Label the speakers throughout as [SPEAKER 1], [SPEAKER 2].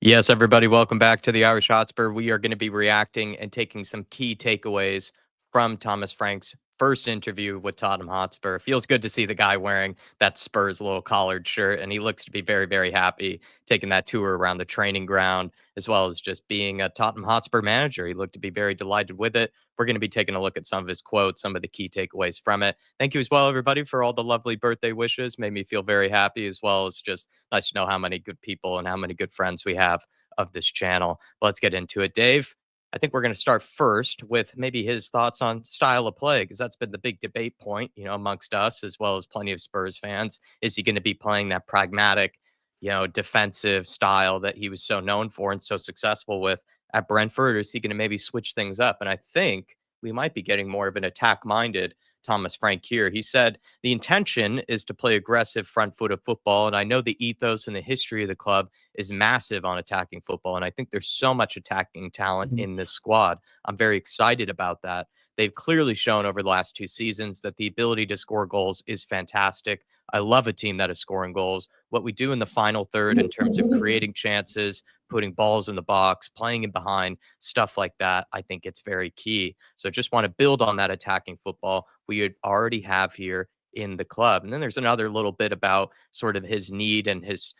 [SPEAKER 1] Yes, everybody, welcome back to the Irish Hotspur. We are going to be reacting and taking some key takeaways from Thomas Frank's first interview with Tottenham Hotspur. Feels good to see the guy wearing that Spurs little collared shirt, and he looks to be very, very happy taking that tour around the training ground, as well as just being a Tottenham Hotspur manager. He looked to be very delighted with it. We're going to be taking a look at some of his quotes, some of the key takeaways from it. Thank you as well, everybody, for all the lovely birthday wishes. Made me feel very happy, as well as just nice to know how many good people and how many good friends we have of this channel. Let's get into it. Dave, I think we're going to start first with maybe his thoughts on style of play, because that's been the big debate point, amongst us as well as plenty of Spurs fans. Is he going to be playing that pragmatic, defensive style that he was so known for and so successful with at Brentford, or is he going to maybe switch things up? And I think we might be getting more of an attack minded Thomas Frank here. He said the intention is to play aggressive front foot of football. And I know the ethos and the history of the club is massive on attacking football. And I think there's so much attacking talent
[SPEAKER 2] Mhm.
[SPEAKER 1] in this squad. I'm very excited about that. They've clearly shown over the last 2 seasons that the ability to score goals is fantastic. I love a team that is scoring goals. What we do in the final third in terms of creating chances, putting balls in the box, playing in behind, stuff like that, I think it's very key. So just want to build on that attacking football we already have here in the club. And then there's another little bit about sort of his need and his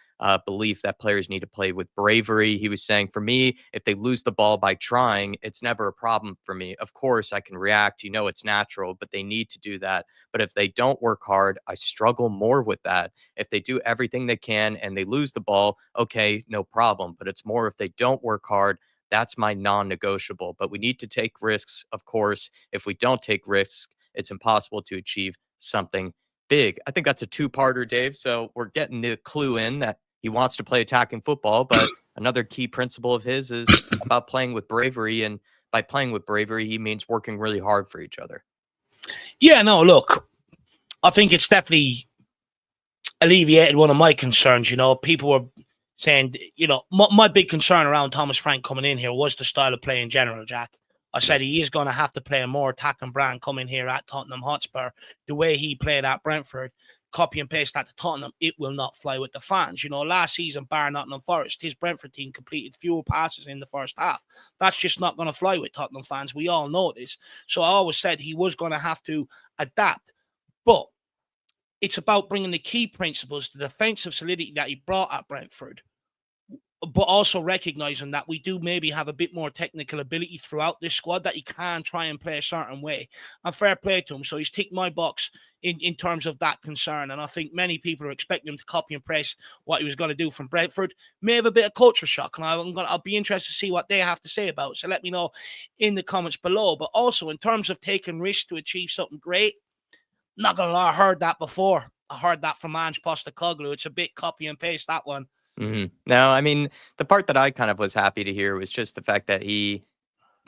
[SPEAKER 1] belief that players need to play with bravery. He was saying, for me, if they lose the ball by trying, it's never a problem for me. Of course, I can react. It's natural, but they need to do that. But if they don't work hard, I struggle more with that. If they do everything they can and they lose the ball, okay, no problem. But it's more if they don't work hard, that's my non negotiable. But we need to take risks, of course. If we don't take risks, it's impossible to achieve something big. I think that's a two-parter, Dave. So we're getting the clue in that he wants to play attacking football, but another key principle of his is about playing with bravery. And by playing with bravery, he means working really hard for each other.
[SPEAKER 2] Yeah, no, look, I think it's definitely alleviated one of my concerns. People were saying, my big concern around Thomas Frank coming in here was the style of play in general, Jack. I said he is going to have to play a more attacking brand coming here at Tottenham Hotspur. The way he played at Brentford, copy and paste that to Tottenham, it will not fly with the fans. Last season, bar Nottingham Forest, his Brentford team completed fewer passes in the first half. That's just not going to fly with Tottenham fans. We all know this. So I always said he was going to have to adapt. But it's about bringing the key principles, the defensive solidity that he brought at Brentford, but also recognizing that we do maybe have a bit more technical ability throughout this squad that he can try and play a certain way. And fair play to him. So he's ticked my box in terms of that concern. And I think many people are expecting him to copy and paste what he was going to do from Brentford. May have a bit of culture shock. And I'll be interested to see what they have to say about it. So let me know in the comments below. But also in terms of taking risks to achieve something great, not gonna lie, I heard that before. I heard that from Ange Postecoglou. It's a bit copy and paste, that one.
[SPEAKER 1] No, I mean, the part that I kind of was happy to hear was just the fact that he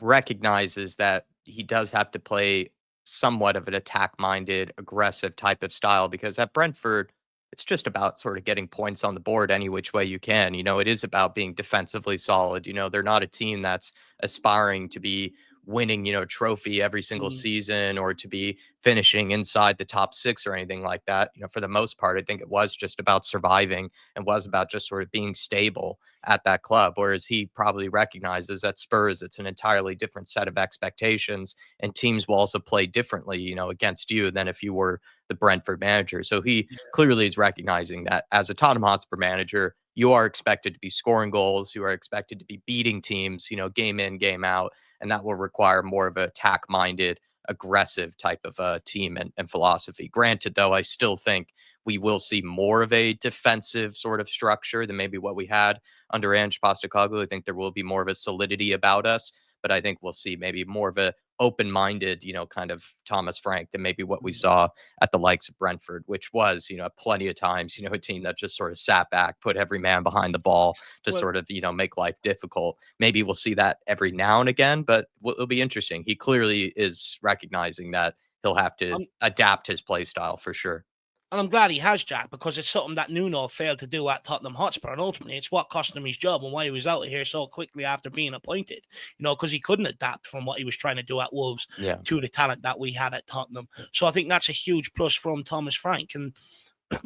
[SPEAKER 1] recognizes that he does have to play somewhat of an attack-minded, aggressive type of style because at Brentford, it's just about sort of getting points on the board any which way you can. It is about being defensively solid. They're not a team that's aspiring to be winning, a trophy every single
[SPEAKER 2] Mm.
[SPEAKER 1] season or to be finishing inside the top six or anything like that. For the most part, I think it was just about surviving and was about just sort of being stable at that club. Whereas he probably recognizes at Spurs, it's an entirely different set of expectations, and teams will also play differently, against you than if you were the Brentford manager. So he clearly is recognizing that as a Tottenham Hotspur manager, you are expected to be scoring goals, you are expected to be beating teams, game in, game out, and that will require more of an attack-minded, aggressive type of team and philosophy. Granted, though, I still think we will see more of a defensive sort of structure than maybe what we had under Ange Postecoglou. I think there will be more of a solidity about us, but I think we'll see maybe more of a open-minded, kind of Thomas Frank than maybe what we saw at the likes of Brentford, which was, plenty of times, a team that just sort of sat back, put every man behind the ball to
[SPEAKER 2] Well,
[SPEAKER 1] sort of, make life difficult. Maybe we'll see that every now and again, but it'll be interesting. He clearly is recognizing that he'll have to
[SPEAKER 2] I'm,
[SPEAKER 1] adapt his play style for sure.
[SPEAKER 2] and I'm glad he has, Jack, because it's something that Nuno failed to do at Tottenham Hotspur. And ultimately, it's what cost him his job and why he was out of here so quickly after being appointed, because he couldn't adapt from what he was trying to do at Wolves
[SPEAKER 1] Yeah.
[SPEAKER 2] to the talent that we had at Tottenham. So I think that's a huge plus from Thomas Frank. And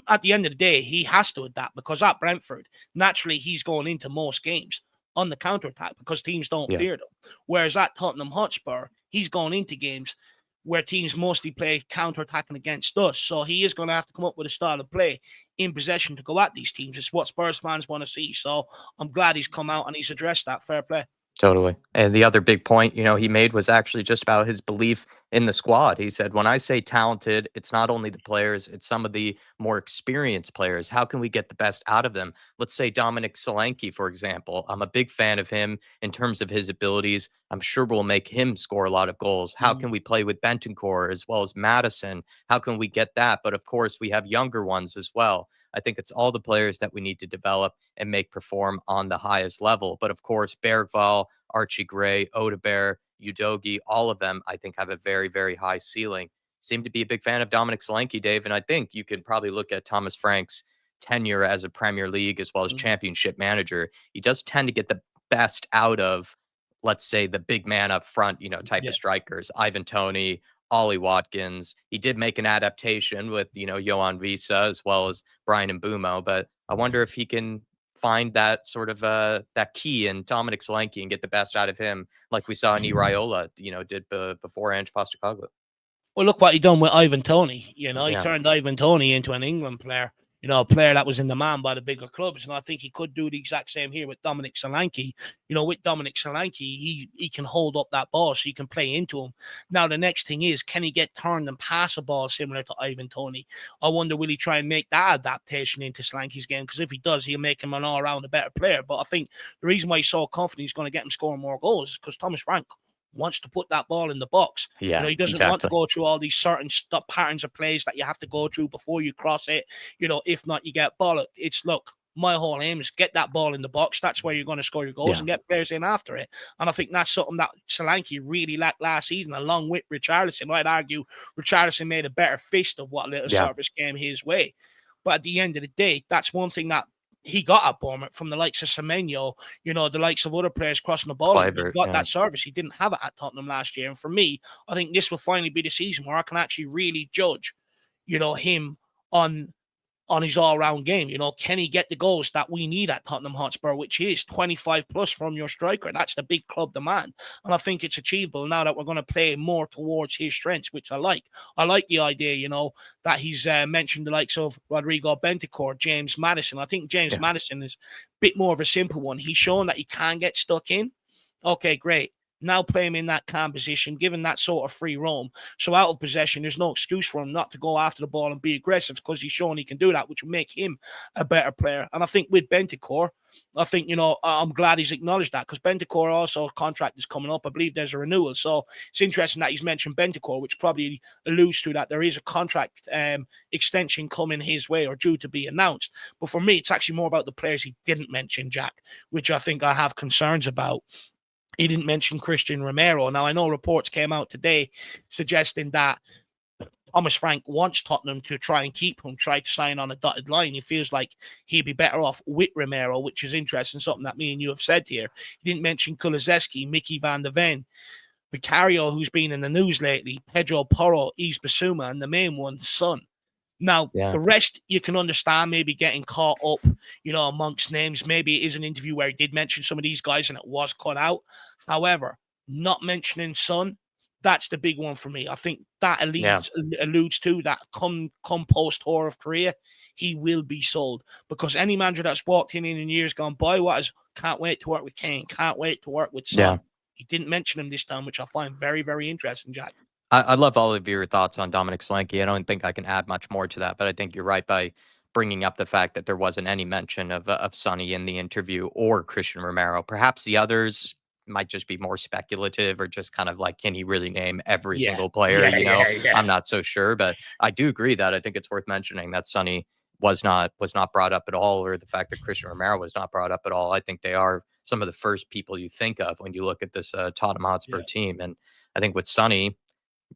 [SPEAKER 2] at the end of the day, he has to adapt because at Brentford, naturally, he's going into most games on the counter-attack because teams don't
[SPEAKER 1] Yeah.
[SPEAKER 2] fear them. Whereas at Tottenham Hotspur, he's going into games where teams mostly play counter-attacking against us. So he is going to have to come up with a style of play in possession to go at these teams. It's what Spurs fans want to see. So I'm glad he's come out and he's addressed that. Fair play.
[SPEAKER 1] Totally. And the other big point, he made was actually just about his belief in the squad. He said, when I say talented, it's not only the players, it's some of the more experienced players. How can we get the best out of them? Let's say Dominic Solanke, for example. I'm a big fan of him in terms of his abilities. I'm sure we'll make him score a lot of goals. How can we play with Bentancur as well as Madison? How can we get that? But of course, we have younger ones as well. I think it's all the players that we need to develop and make perform on the highest level. But of course, Bergvall, Archie Gray, Odebear, Udogi, all of them, I think, have a very, very high ceiling. Seem to be a big fan of Dominic Solanke, Dave, and I think you could probably look at Thomas Frank's tenure as a Premier League as well as championship manager. He does tend to get the best out of, let's say, the big man up front, type of strikers, Ivan Toney, Ollie Watkins. He did make an adaptation with, Johan Visa as well as Brian Mbumo, but I wonder if he can find that sort of that key in Dominic Solanke and get the best out of him, like we saw in Raiola, did before Ange Postecoglou.
[SPEAKER 2] Well, look what he done with Ivan Toney. He
[SPEAKER 1] Yeah.
[SPEAKER 2] turned Ivan Toney into an England player. A player that was in demand by the bigger clubs. And I think he could do the exact same here with Dominic Solanke. With Dominic Solanke, he can hold up that ball so you can play into him. Now, the next thing is, can he get turned and pass a ball similar to Ivan Toney? I wonder, will he try and make that adaptation into Solanke's game? Because if he does, he'll make him an all-round a better player. But I think the reason why he's so confident he's going to get him scoring more goals is because Thomas Frank wants to put that ball in the box.
[SPEAKER 1] Yeah,
[SPEAKER 2] he doesn't want to go through all these certain patterns of plays that you have to go through before you cross it. If not, you get bollocked. It's, look, my whole aim is get that ball in the box. That's where you're going to score your goals and get players in after it. And I think that's something that Solanke really lacked last season, along with Richarlison. I'd argue Richarlison made a better fist of what little service came his way. But at the end of the day, that's one thing that he got at Bournemouth from the likes of Semenyo, the likes of other players crossing the ball. He got that service. He didn't have it at Tottenham last year. And for me, I think this will finally be the season where I can actually really judge, him on his all-round game. Can he get the goals that we need at Tottenham Hotspur, which is 25 plus from your striker? That's the big club demand. And I think it's achievable now that we're going to play more towards his strengths, which I like. I like the idea, that he's mentioned the likes of Rodrigo Bentancur, James Maddison. I think James Maddison is a bit more of a simple one. He's shown that he can get stuck in. Okay, great. Now play him in that calm position, given that sort of free roam. So out of possession, there's no excuse for him not to go after the ball and be aggressive because he's shown he can do that, which will make him a better player. And I think with Bentancur, I think, I'm glad he's acknowledged that because Bentancur also contract is coming up. I believe there's a renewal. So it's interesting that he's mentioned Bentancur, which probably alludes to that there is a contract extension coming his way or due to be announced. But for me, it's actually more about the players he didn't mention, Jack, which I think I have concerns about. He didn't mention Christian Romero. Now, I know reports came out today suggesting that Thomas Frank wants Tottenham to try and keep him, try to sign on a dotted line. He feels like he'd be better off with Romero, which is interesting, something that me and you have said here. He didn't mention Kulusevski, Mickey van der Ven, Vicario, who's been in the news lately, Pedro Porro, Yves Bissouma, and the main one, Son. Now, the rest you can understand maybe getting caught up, amongst names. Maybe it is an interview where he did mention some of these guys and it was cut out. However, not mentioning Son, that's the big one for me. I think that alludes to that come post-tour of Korea, he will be sold. Because any manager that's walked in years gone by, can't wait to work with Kane, can't wait to work with Son. Yeah. He didn't mention him this time, which I find very, very interesting, Jack.
[SPEAKER 1] I love all of your thoughts on Dominic Solanke. I don't think I can add much more to that, but I think you're right by bringing up the fact that there wasn't any mention of Sonny in the interview or Christian Romero. Perhaps the others might just be more speculative or just kind of like, can he really name every single player? I'm not so sure, but I do agree that I think it's worth mentioning that Sonny was not brought up at all, or the fact that Christian Romero was not brought up at all. I think they are some of the first people you think of when you look at this Tottenham Hotspur team. And I think with Sonny,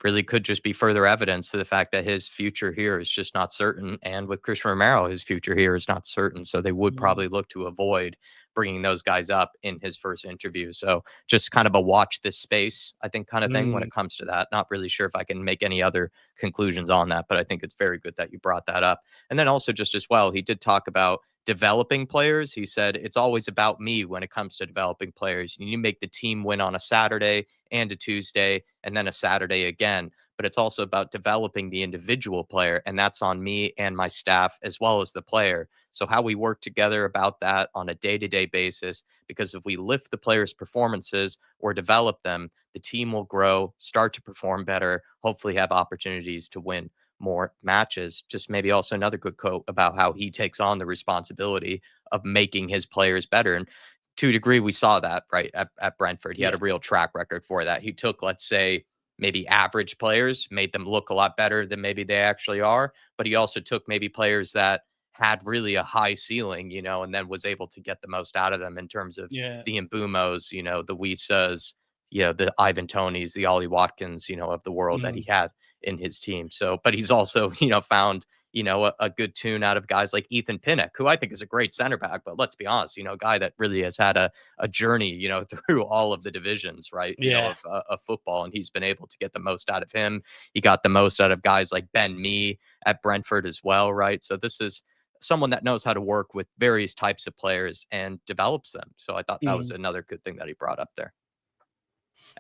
[SPEAKER 1] really could just be further evidence to the fact that his future here is just not certain. And with Christian Romero, his future here is not certain. So they would probably look to avoid bringing those guys up in his first interview. So just kind of a watch this space, I think, kind of thing when it comes to that. Not really sure if I can make any other conclusions on that, but I think it's very good that you brought that up. And then also just as well, he did talk about developing players. He said it's always about me when it comes to developing players. You need to make the team win on a Saturday and a Tuesday and then a Saturday again. But it's also about developing the individual player, and that's on me and my staff as well as the player. So how we work together about that on a day-to-day basis, because if we lift the players' performances or develop them, the team will grow, start to perform better, hopefully have opportunities to win more matches. Just maybe also another good quote about how he takes on the responsibility of making his players better. And to a degree, we saw that right at Brentford. He had
[SPEAKER 2] Yeah.
[SPEAKER 1] a real track record for that. He took, let's say, maybe average players, made them look a lot better than maybe they actually are. But he also took maybe players that had really a high ceiling, and then was able to get the most out of them in terms of
[SPEAKER 2] Yeah.
[SPEAKER 1] the Mbumos, the Wisas, the Ivan Tonys, the Ollie Watkins, of the world that he had in his team. So, but he's also, found, a good tune out of guys like Ethan Pinnock, who I think is a great center back. But let's be honest, a guy that really has had a journey, through all of the divisions, right?
[SPEAKER 2] Yeah.
[SPEAKER 1] Of football, and he's been able to get the most out of him. He got the most out of guys like Ben Mee at Brentford as well, right? So this is someone that knows how to work with various types of players and develops them. So I thought that was another good thing that he brought up there.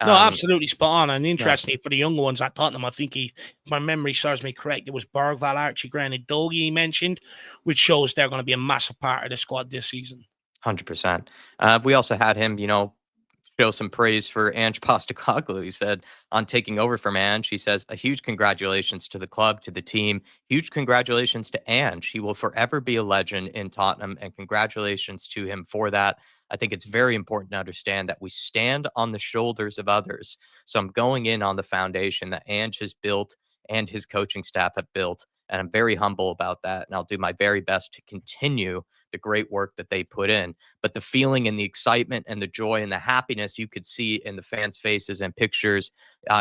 [SPEAKER 2] No, absolutely spot on. And
[SPEAKER 1] Yeah.
[SPEAKER 2] interestingly, for the younger ones at Tottenham, I think if my memory serves me correct, it was Bergval, Archie Grant, and Dogie he mentioned, which shows they're going to be a massive part of the squad this season.
[SPEAKER 1] 100%. We also had him, show some praise for Ange Postecoglou. He said on taking over from Ange, he says, a huge congratulations to the club, to the team. Huge congratulations to Ange. He will forever be a legend in Tottenham, and congratulations to him for that. I think it's very important to understand that we stand on the shoulders of others. So I'm going in on the foundation that Ange has built and his coaching staff have built. And I'm very humble about that. And I'll do my very best to continue the great work that they put in. But the feeling and the excitement and the joy and the happiness you could see in the fans' faces and pictures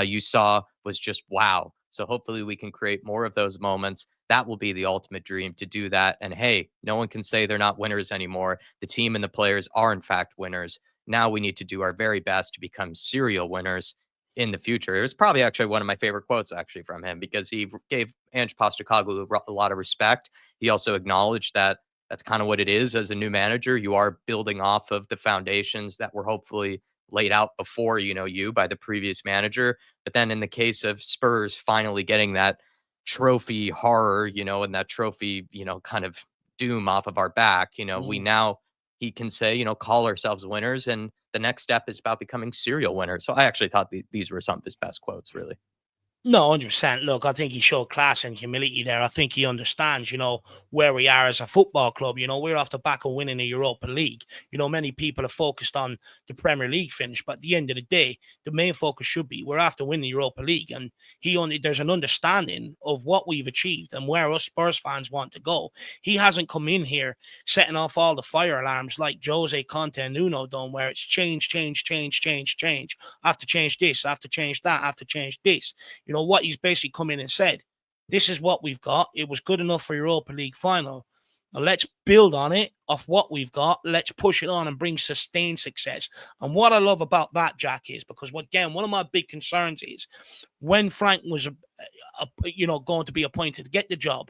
[SPEAKER 1] you saw was just wow. So hopefully we can create more of those moments. That will be the ultimate dream, to do that. And hey, no one can say they're not winners anymore. The team and the players are in fact winners. Now we need to do our very best to become serial winners in the future. It was probably actually one of my favorite quotes actually from him, because he gave Ange Postecoglou a lot of respect. He also acknowledged that that's kind of what it is as a new manager. You are building off of the foundations that were hopefully laid out before, you by the previous manager. But then in the case of Spurs finally getting that trophy horror, and that trophy, kind of doom off of our back, we now, he can say, call ourselves winners. And the next step is about becoming serial winners. So I actually thought these were some of his best quotes, really.
[SPEAKER 2] No, 100%. Look, I think he showed class and humility there. I think he understands, where we are as a football club. We're off the back of winning the Europa League. Many people are focused on the Premier League finish, but at the end of the day, the main focus should be we're after winning the Europa League. And there's an understanding of what we've achieved and where us Spurs fans want to go. He hasn't come in here setting off all the fire alarms like Jose, Conte, and Nuno done, where it's change, change, change, change, change. I have to change this, I have to change that, I have to change this. What he's basically come in and said, this is what we've got. It was good enough for Europa League final. Now let's build on it, off what we've got. Let's push it on and bring sustained success. And what I love about that, Jack, is because, again, one of my big concerns is when Frank was, going to be appointed to get the job,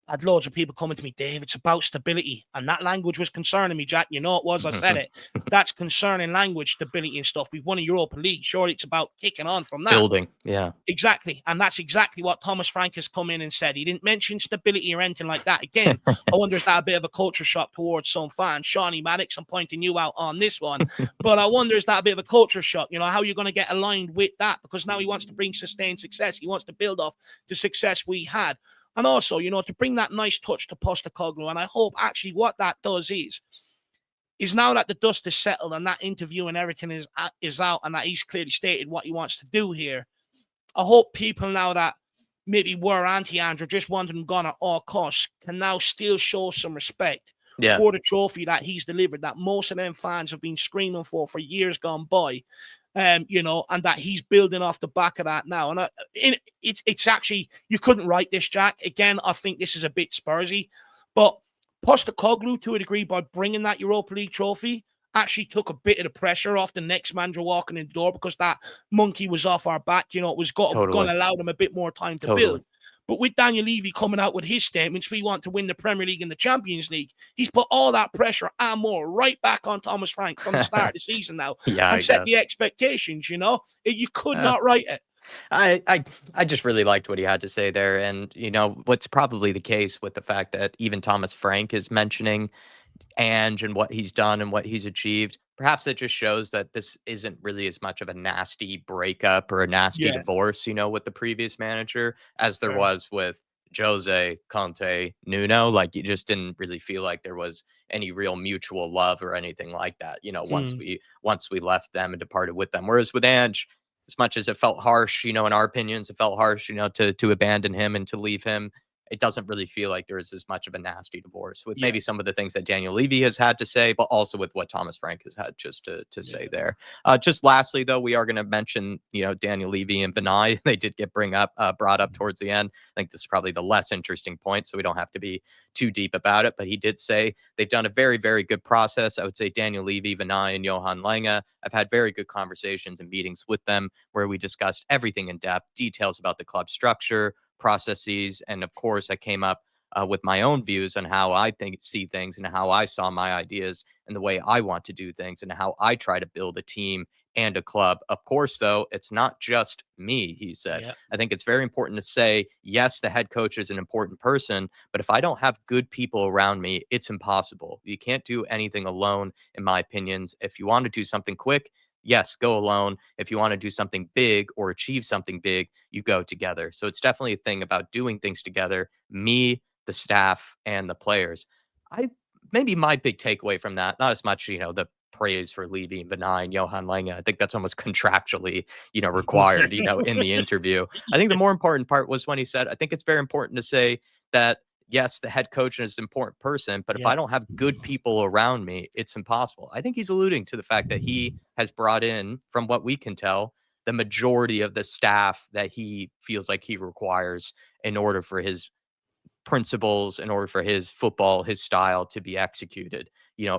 [SPEAKER 2] I had loads of people coming to me, Dave, it's about stability. And that language was concerning me, Jack. It was, I said it. That's concerning language, stability and stuff. We've won a Europa League. Surely it's about kicking on from that.
[SPEAKER 1] Building, yeah.
[SPEAKER 2] Exactly. And that's exactly what Thomas Frank has come in and said. He didn't mention stability or anything like that. Again, I wonder if that a bit of a culture shock towards some fans. Shawnee Maddox, I'm pointing you out on this one. But I wonder, is that a bit of a culture shock? How you're going to get aligned with that? Because now he wants to bring sustained success. He wants to build off the success we had. And also, to bring that nice touch to Postecoglou. And I hope actually what that does is now that the dust is settled and that interview and everything is out and that he's clearly stated what he wants to do here, I hope people now that maybe were anti-Andrew, just wanted him gone at all costs, can now still show some respect for the trophy that he's delivered, that most of them fans have been screaming for years gone by. And that he's building off the back of that now. And it's actually, you couldn't write this, Jack. Again, I think this is a bit Spursy, but Postecoglou, to a degree, by bringing that Europa League trophy, actually took a bit of the pressure off the next manager walking in the door, because that monkey was off our back. It was going
[SPEAKER 1] Totally.
[SPEAKER 2] to allow them a bit more time to
[SPEAKER 1] Totally.
[SPEAKER 2] build. But with Daniel Levy coming out with his statements, we want to win the Premier League and the Champions League, he's put all that pressure and more right back on Thomas Frank from the start of the season now,
[SPEAKER 1] Yeah,
[SPEAKER 2] and
[SPEAKER 1] I
[SPEAKER 2] set
[SPEAKER 1] guess.
[SPEAKER 2] the expectations. You could
[SPEAKER 1] Uh,
[SPEAKER 2] not write it.
[SPEAKER 1] I just really liked what he had to say there, and what's probably the case with the fact that even Thomas Frank is mentioning and what he's done and what he's achieved. Perhaps it just shows that this isn't really as much of a nasty breakup or a nasty
[SPEAKER 2] Yeah,
[SPEAKER 1] divorce, with the previous manager as there
[SPEAKER 2] fair.
[SPEAKER 1] was with Jose, Conte, Nuno. Like, you just didn't really feel like there was any real mutual love or anything like that.
[SPEAKER 2] Hmm.
[SPEAKER 1] Once we left them and departed with them. Whereas with Ange, as much as it felt harsh, in our opinions, it felt harsh, to abandon him and to leave him. It doesn't really feel like there is as much of a nasty divorce with
[SPEAKER 2] Yeah,
[SPEAKER 1] maybe some of the things that Daniel Levy has had to say, but also with what Thomas Frank has had just to say
[SPEAKER 2] yeah,
[SPEAKER 1] there. Just lastly, though, we are going to mention, Daniel Levy and Vinay. They did get brought up towards the end. I think this is probably the less interesting point, so we don't have to be too deep about it. But he did say they've done a very, very good process. I would say Daniel Levy, Vinay, and Johan Lange. I've had very good conversations and meetings with them where we discussed everything in depth, details about the club structure, processes, and of course, I came up with my own views on how I see things and how I saw my ideas and the way I want to do things and how I try to build a team and a club. Of course, though, it's not just me, he said.
[SPEAKER 2] yeah,
[SPEAKER 1] I think it's very important to say, yes, the head coach is an important person, but if I don't have good people around me, it's impossible. You can't do anything alone, in my opinions. If you want to do something quick, yes, go alone. If you want to do something big or achieve something big, you go together. So it's definitely a thing about doing things together. Me, the staff, and the players. I maybe my big takeaway from that, not as much, the praise for Levy and Benign, Johan Lange. I think that's almost contractually, required, in the interview. I think the more important part was when he said, I think it's very important to say that yes, the head coach is an important person, but if
[SPEAKER 2] yeah,
[SPEAKER 1] I don't have good people around me, it's impossible. I think he's alluding to the fact that he has brought in, from what we can tell, the majority of the staff that he feels like he requires in order for his principles, in order for his football, his style to be executed,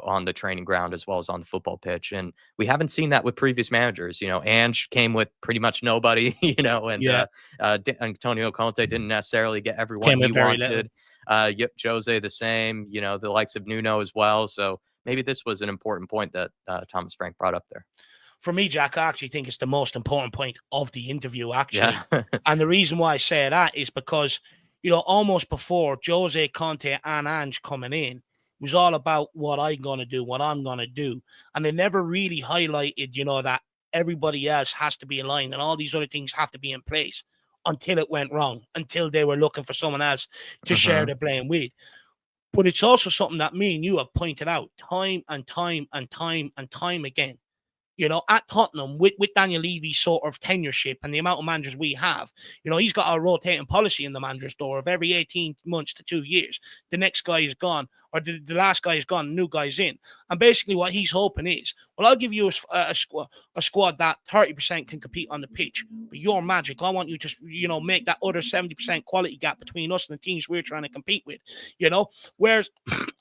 [SPEAKER 1] on the training ground as well as on the football pitch. And we haven't seen that with previous managers. Ange came with pretty much nobody, and
[SPEAKER 2] yeah.
[SPEAKER 1] Antonio Conte didn't necessarily get everyone
[SPEAKER 2] Came
[SPEAKER 1] he
[SPEAKER 2] with very little.
[SPEAKER 1] wanted. Jose the same, the likes of Nuno as well. So maybe this was an important point that Thomas Frank brought up there.
[SPEAKER 2] For me, Jack, I actually think it's the most important point of the interview,
[SPEAKER 1] Yeah.
[SPEAKER 2] actually. And the reason why I say that is because, almost before Jose, Conte, and Ange coming in, it was all about what I'm going to do, what I'm going to do. And they never really highlighted, that everybody else has to be aligned and all these other things have to be in place until it went wrong, until they were looking for someone else to share
[SPEAKER 1] Hmm.
[SPEAKER 2] the blame with. But it's also something that me and you have pointed out time and time and time and time again. At Tottenham, with Daniel Levy's sort of tenureship and the amount of managers we have, he's got a rotating policy in the manager's door of every 18 months to 2 years. The next guy is gone, or the last guy is gone, the new guy's in. And basically what he's hoping is, well, I'll give you a squad that 30% can compete on the pitch, but you're magic. I want you to, make that other 70% quality gap between us and the teams we're trying to compete with, Whereas,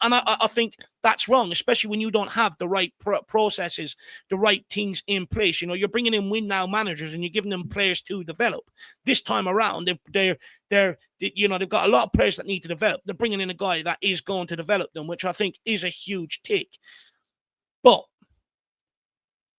[SPEAKER 2] and I think that's wrong, especially when you don't have the right processes, the right things in place. You're bringing in win now managers and you're giving them players to develop. This time around, they've got a lot of players that need to develop. They're bringing in a guy that is going to develop them, which I think is a huge tick. But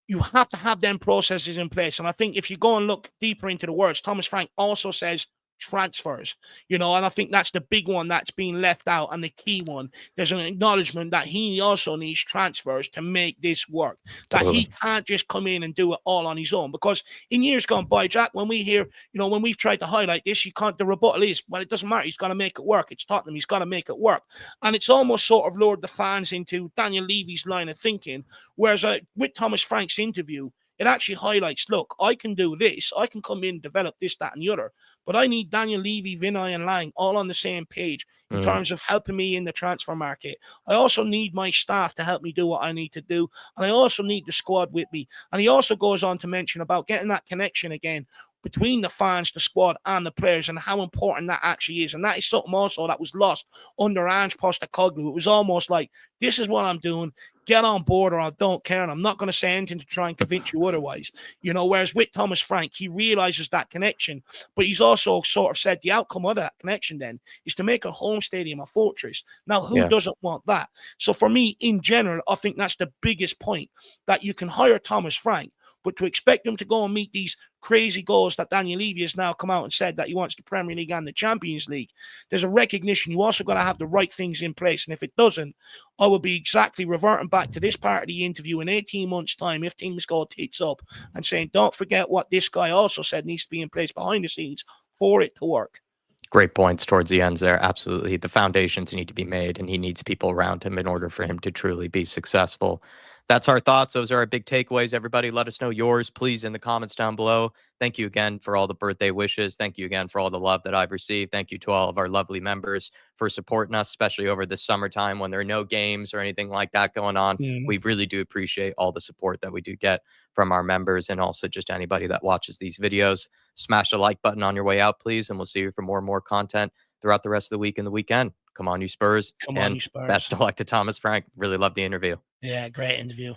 [SPEAKER 2] you have to have them processes in place. And I think if you go and look deeper into the words, Thomas Frank also says transfers, and I think that's the big one that's being left out and the key one. There's an acknowledgement that he also needs transfers to make this work, that he
[SPEAKER 1] Totally.
[SPEAKER 2] can't just come in and do it all on his own. Because in years gone by, Jack, when we hear, when we've tried to highlight this, you can't, the rebuttal is, well, it doesn't matter. He's got to make it work. It's Tottenham. He's got to make it work. And it's almost sort of lured the fans into Daniel Levy's line of thinking. Whereas with Thomas Frank's interview, it actually highlights, look, I can do this. I can come in, develop this, that, and the other. But I need Daniel Levy, Vinay, and Lang all on the same page in
[SPEAKER 1] Mm.
[SPEAKER 2] terms of helping me in the transfer market. I also need my staff to help me do what I need to do. And I also need the squad with me. And he also goes on to mention about getting that connection again between the fans, the squad, and the players, and how important that actually is. And that is something also that was lost under Ange Postecoglou. It was almost like, this is what I'm doing. Get on board or I don't care. And I'm not going to say anything to try and convince you otherwise. You know, whereas with Thomas Frank, he realizes that connection, but he's also sort of said the outcome of that connection then is to make a home stadium a fortress. Now, who doesn't want that? So for me, in general, I think that's the biggest point, that you can hire Thomas Frank, but to expect him to go and meet these crazy goals that Daniel Levy has now come out and said that he wants the Premier League and the Champions League, there's a recognition you also got to have the right things in place. And if it doesn't, I will be exactly reverting back to this part of the interview in 18 months' time if things go tits up and saying, don't forget what this guy also said needs to be in place behind the scenes for it to work.
[SPEAKER 1] Great points towards the ends there. Absolutely. The foundations need to be made, and he needs people around him in order for him to truly be successful. That's our thoughts. Those are our big takeaways. Everybody, let us know yours, please, in the comments down below. Thank you again for all the birthday wishes. Thank you again for all the love that I've received. Thank you to all of our lovely members for supporting us, especially over this summertime when there are no games or anything like that going on. We really do appreciate all the support that we do get from our members, and also just anybody that watches these videos. Smash the like button on your way out, please, and we'll see you for more and more content throughout the rest of the week and the weekend. Come on, you Spurs.
[SPEAKER 2] Come on, you Spurs.
[SPEAKER 1] Best of luck to Thomas Frank. Really loved the interview.
[SPEAKER 2] Yeah, great interview.